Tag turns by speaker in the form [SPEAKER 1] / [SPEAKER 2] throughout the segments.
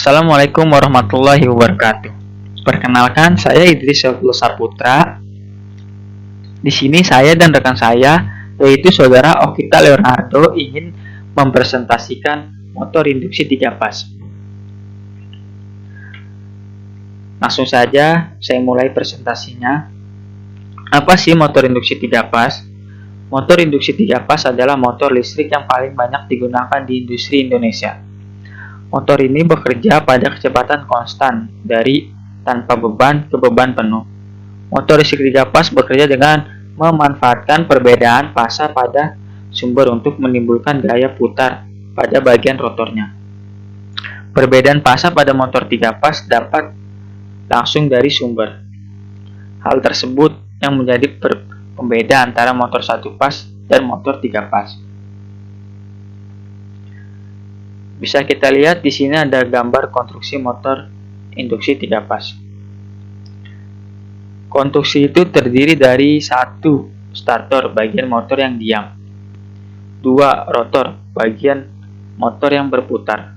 [SPEAKER 1] Assalamualaikum warahmatullahi wabarakatuh. Perkenalkan, saya Idris Syafrul Saputra. Di sini saya dan rekan saya, yaitu saudara Okita Leonardo, ingin mempresentasikan motor induksi 3 pas. Langsung saja, saya mulai presentasinya. Apa sih motor induksi 3 pas? Motor induksi 3 pas adalah motor listrik yang paling banyak digunakan di industri Indonesia. Motor ini bekerja pada kecepatan konstan dari tanpa beban ke beban penuh. Motor listrik 3 pas bekerja dengan memanfaatkan perbedaan fasa pada sumber untuk menimbulkan gaya putar pada bagian rotornya. Perbedaan fasa pada motor 3 pas dapat langsung dari sumber. Hal tersebut yang menjadi pembeda antara motor 1 pas dan motor 3 pas. Bisa kita lihat di sini ada gambar konstruksi motor induksi 3 pas. Konstruksi itu terdiri dari 1 stator bagian motor yang diam, 2 rotor bagian motor yang berputar,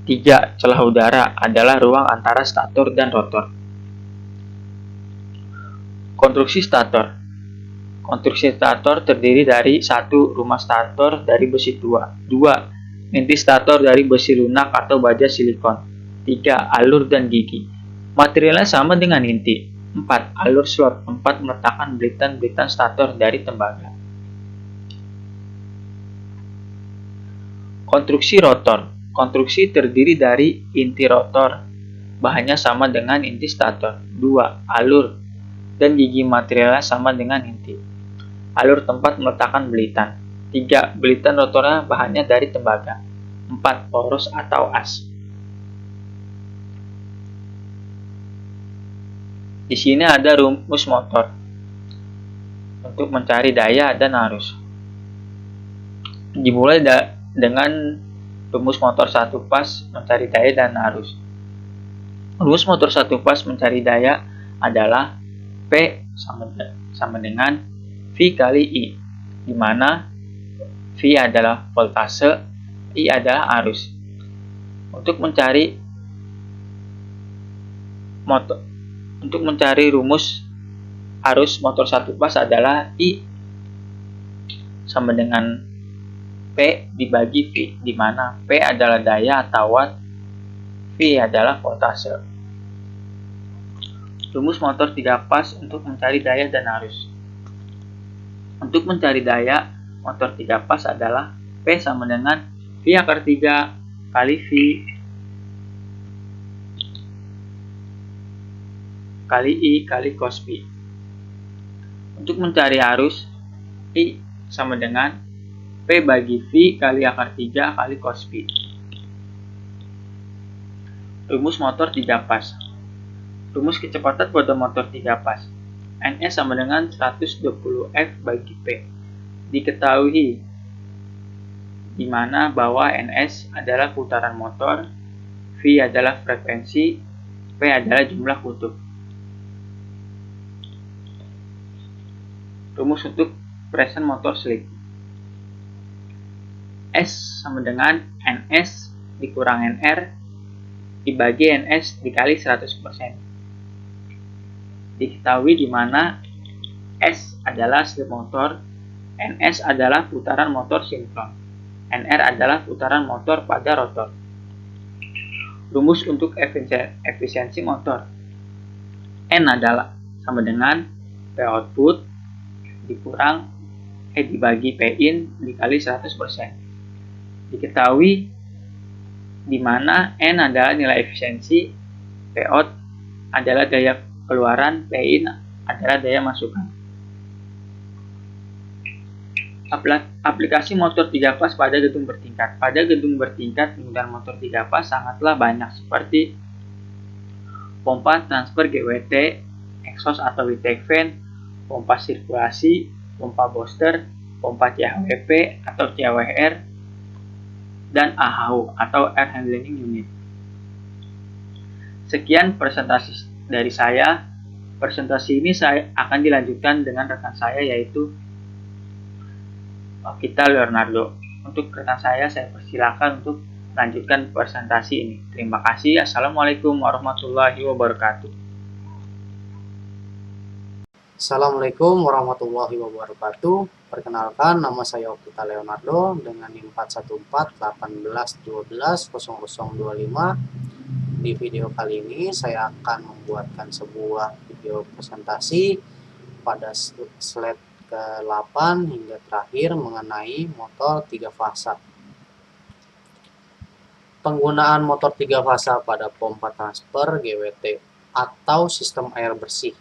[SPEAKER 1] 3 celah udara adalah ruang antara stator dan rotor. Konstruksi stator. Konstruksi stator terdiri dari 1 rumah stator dari besi tua, 2 inti stator dari besi lunak atau baja silikon, 3 alur dan gigi. Materialnya sama dengan inti. 4 alur slot, 4 meletakkan belitan-belitan stator dari tembaga. Konstruksi rotor. Konstruksi terdiri dari inti rotor, bahannya sama dengan inti stator, 2 alur dan gigi materialnya sama dengan inti. Alur tempat meletakkan belitan, 3 belitan rotornya bahannya dari tembaga, 4 poros atau as. Di sini ada rumus motor untuk mencari daya dan arus. Dimulai dengan rumus motor 1 pas mencari daya dan arus. Rumus motor 1 pas mencari daya adalah P sama dengan V kali I, di mana V adalah voltase, I adalah arus. Untuk mencari rumus arus motor 1 pas adalah I sama dengan P dibagi V, di mana P adalah daya atau watt, V adalah voltase. Rumus motor 3 pas untuk mencari daya dan arus. Untuk mencari daya motor 3 pas adalah P sama dengan V akar 3 kali V kali I kali cos P. Untuk mencari arus, I sama dengan P bagi V kali akar 3 kali cos P. Rumus motor 3 pas. Rumus kecepatan pada motor 3 pas. NS sama dengan 120 F bagi P. Diketahui di mana bahwa NS adalah putaran motor, V adalah frekuensi, P adalah jumlah kutub. Rumus untuk present motor slip. S sama dengan NS dikurang NR dibagi NS dikali 100%. Diketahui di mana S adalah slip motor, NS adalah putaran motor sinkron, NR adalah putaran motor pada rotor. Rumus untuk efisiensi motor. N adalah sama dengan P output dikurang dibagi P in dikali 100%. Diketahui di mana N adalah nilai efisiensi, P out adalah daya keluaran, P in adalah daya masukan. Aplikasi motor 3 pas pada gedung bertingkat. Pada gedung bertingkat, penggunaan motor 3 pas sangatlah banyak, seperti pompa transfer GWT, exhaust atau intake fan, pompa sirkulasi, pompa booster, pompa CHWP atau CHWR, dan AHU atau Air Handling Unit. Sekian presentasi dari saya. Presentasi ini saya akan dilanjutkan dengan rekan saya, yaitu Okita Leonardo. Untuk rekan saya persilakan untuk lanjutkan presentasi ini. Terima kasih. Assalamualaikum warahmatullahi wabarakatuh.
[SPEAKER 2] Assalamualaikum warahmatullahi wabarakatuh. Perkenalkan, nama saya Okta Leonardo dengan NIM 41418120025. Di video kali ini saya akan membuatkan sebuah video presentasi pada slide ke-8 hingga terakhir mengenai motor 3 fasa. Penggunaan motor 3 fasa pada pompa transfer GWT atau sistem air bersih.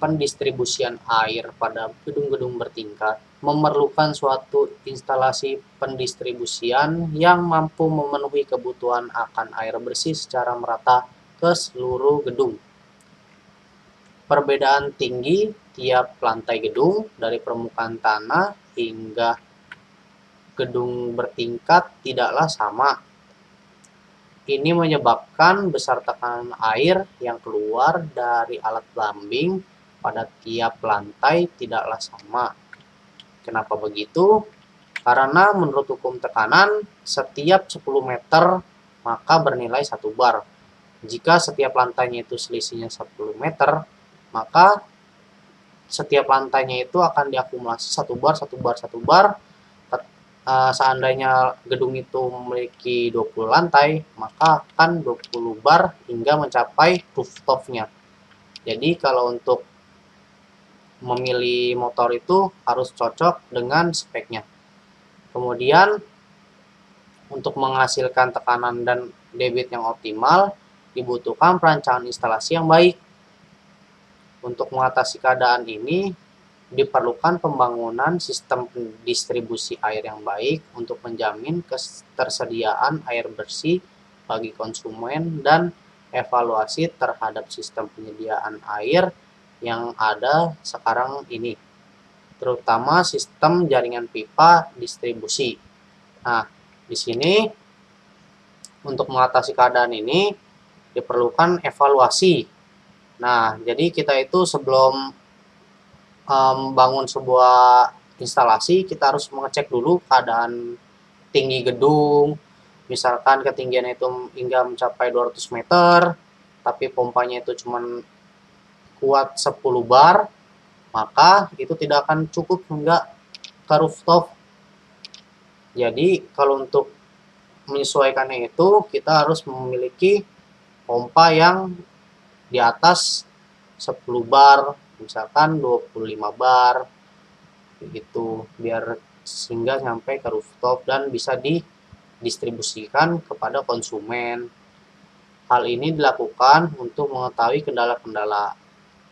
[SPEAKER 2] Pendistribusian air pada gedung-gedung bertingkat memerlukan suatu instalasi pendistribusian yang mampu memenuhi kebutuhan akan air bersih secara merata ke seluruh gedung. Perbedaan tinggi tiap lantai gedung dari permukaan tanah hingga gedung bertingkat tidaklah sama. Ini menyebabkan besar tekanan air yang keluar dari alat plumbing pada tiap lantai tidaklah sama. Kenapa begitu? Karena menurut hukum tekanan, setiap 10 meter maka bernilai 1 bar. Jika setiap lantainya itu selisihnya 10 meter, maka setiap lantainya itu akan diakumulasi 1 bar, 1 bar, 1 bar. Seandainya gedung itu memiliki 20 lantai, maka akan 20 bar hingga mencapai rooftop-nya. Jadi kalau untuk memilih motor itu harus cocok dengan speknya. Kemudian untuk menghasilkan tekanan dan debit yang optimal dibutuhkan perancangan instalasi yang baik. Untuk mengatasi keadaan ini diperlukan pembangunan sistem distribusi air yang baik untuk menjamin ketersediaan air bersih bagi konsumen dan evaluasi terhadap sistem penyediaan air yang ada sekarang ini, terutama sistem jaringan pipa distribusi. Nah, di sini untuk mengatasi keadaan ini diperlukan evaluasi. Nah, jadi kita itu sebelum bangun sebuah instalasi, kita harus mengecek dulu keadaan tinggi gedung. Misalkan ketinggian itu hingga mencapai 200 meter, tapi pompanya itu cuma kuat 10 bar, maka itu tidak akan cukup hingga ke rooftop. Jadi kalau untuk menyesuaikannya itu, kita harus memiliki pompa yang di atas 10 bar, misalkan 25 bar gitu, biar sehingga sampai ke rooftop dan bisa didistribusikan kepada konsumen. Hal ini dilakukan untuk mengetahui kendala-kendala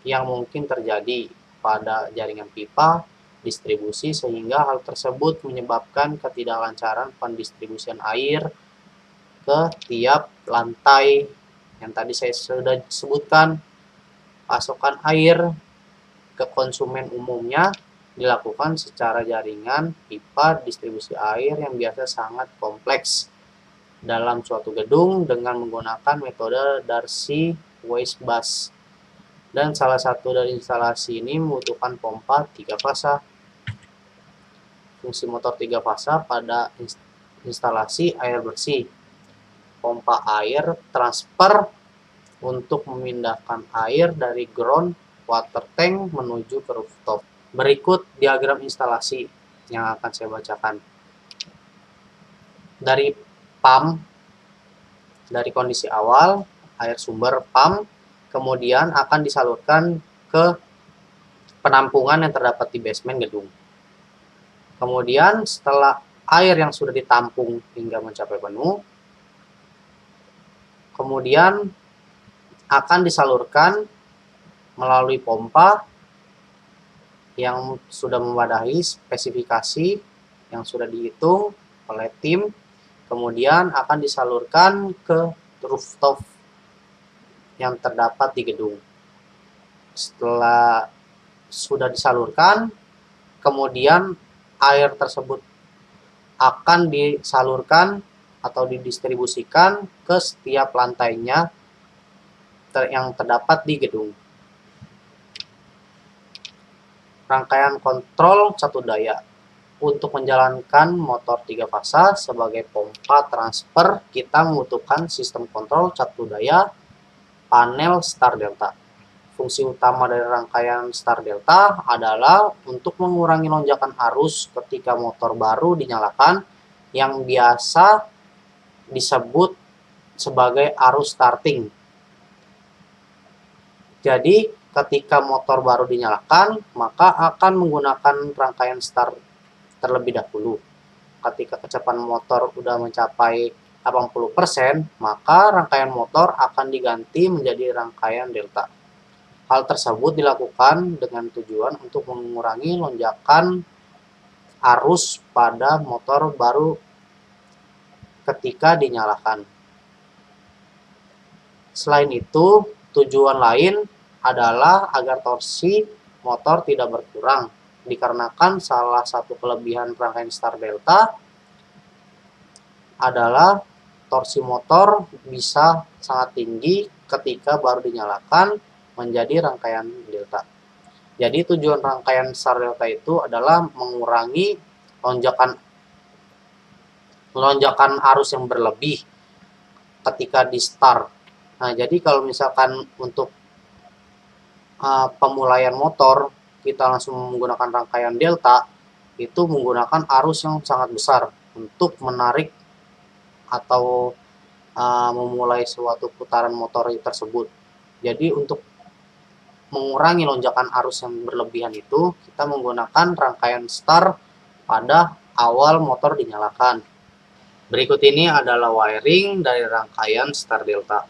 [SPEAKER 2] yang mungkin terjadi pada jaringan pipa distribusi, sehingga hal tersebut menyebabkan ketidaklancaran pendistribusian air ke tiap lantai yang tadi saya sudah sebutkan. Pasokan air ke konsumen umumnya dilakukan secara jaringan pipa distribusi air yang biasa sangat kompleks dalam suatu gedung dengan menggunakan metode Darcy Waste Bus. Dan salah satu dari instalasi ini membutuhkan pompa 3 fasa. Fungsi motor 3 fasa pada instalasi air bersih. Pompa air transfer untuk memindahkan air dari ground water tank menuju ke rooftop. Berikut diagram instalasi yang akan saya bacakan. Dari pump, dari kondisi awal, air sumber pump, kemudian akan disalurkan ke penampungan yang terdapat di basement gedung. Kemudian setelah air yang sudah ditampung hingga mencapai penuh, kemudian akan disalurkan melalui pompa yang sudah memadahi spesifikasi yang sudah dihitung oleh tim, kemudian akan disalurkan ke rooftop yang terdapat di gedung. Setelah sudah disalurkan, kemudian air tersebut akan disalurkan atau didistribusikan ke setiap lantainya yang terdapat di gedung. Rangkaian kontrol satu daya. untuk menjalankan motor 3 fasa sebagai pompa transfer, kita membutuhkan sistem kontrol cat budaya panel Star Delta. Fungsi utama dari rangkaian Star Delta adalah untuk mengurangi lonjakan arus ketika motor baru dinyalakan yang biasa disebut sebagai arus starting. Jadi, ketika motor baru dinyalakan, maka akan menggunakan rangkaian start terlebih dahulu. Ketika kecepatan motor sudah mencapai 80%, maka rangkaian motor akan diganti menjadi rangkaian delta. Hal tersebut dilakukan dengan tujuan untuk mengurangi lonjakan arus pada motor baru ketika dinyalakan. Selain itu, tujuan lain adalah agar torsi motor tidak berkurang, dikarenakan salah satu kelebihan rangkaian Star Delta adalah torsi motor bisa sangat tinggi ketika baru dinyalakan menjadi rangkaian Delta. Jadi tujuan rangkaian Star Delta itu adalah mengurangi lonjakan arus yang berlebih ketika di start. Nah, jadi kalau misalkan untuk pemulaian motor kita langsung menggunakan rangkaian delta, itu menggunakan arus yang sangat besar untuk menarik atau memulai suatu putaran motor tersebut. Jadi untuk mengurangi lonjakan arus yang berlebihan itu, kita menggunakan rangkaian start pada awal motor dinyalakan. Berikut ini adalah wiring dari rangkaian Star Delta.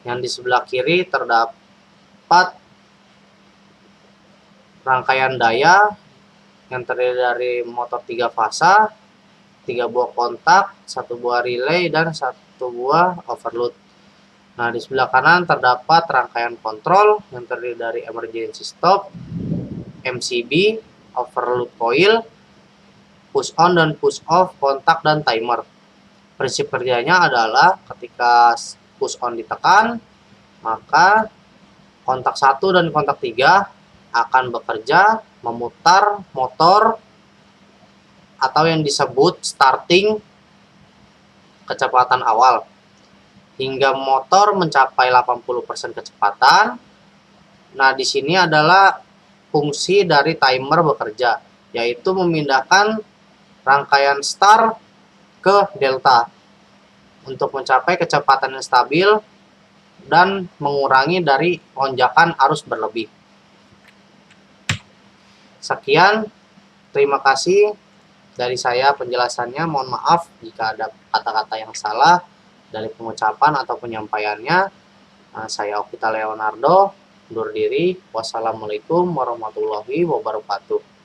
[SPEAKER 2] Yang di sebelah kiri terdapat rangkaian daya yang terdiri dari motor 3 fasa, 3 buah kontak, 1 buah relay, dan 1 buah overload. Nah, di sebelah kanan terdapat rangkaian kontrol yang terdiri dari emergency stop, MCB, overload coil, push on dan push off kontak dan timer. Prinsip kerjanya adalah ketika push on ditekan, maka kontak 1 dan kontak 3 akan bekerja memutar motor atau yang disebut starting kecepatan awal hingga motor mencapai 80% kecepatan. Nah, di sini adalah fungsi dari timer bekerja, yaitu memindahkan rangkaian start ke delta untuk mencapai kecepatan yang stabil dan mengurangi dari lonjakan arus berlebih. Sekian, terima kasih dari saya penjelasannya. Mohon maaf jika ada kata-kata yang salah dari pengucapan atau penyampaiannya. Saya Okita Leonardo, undur diri. Wassalamualaikum warahmatullahi wabarakatuh.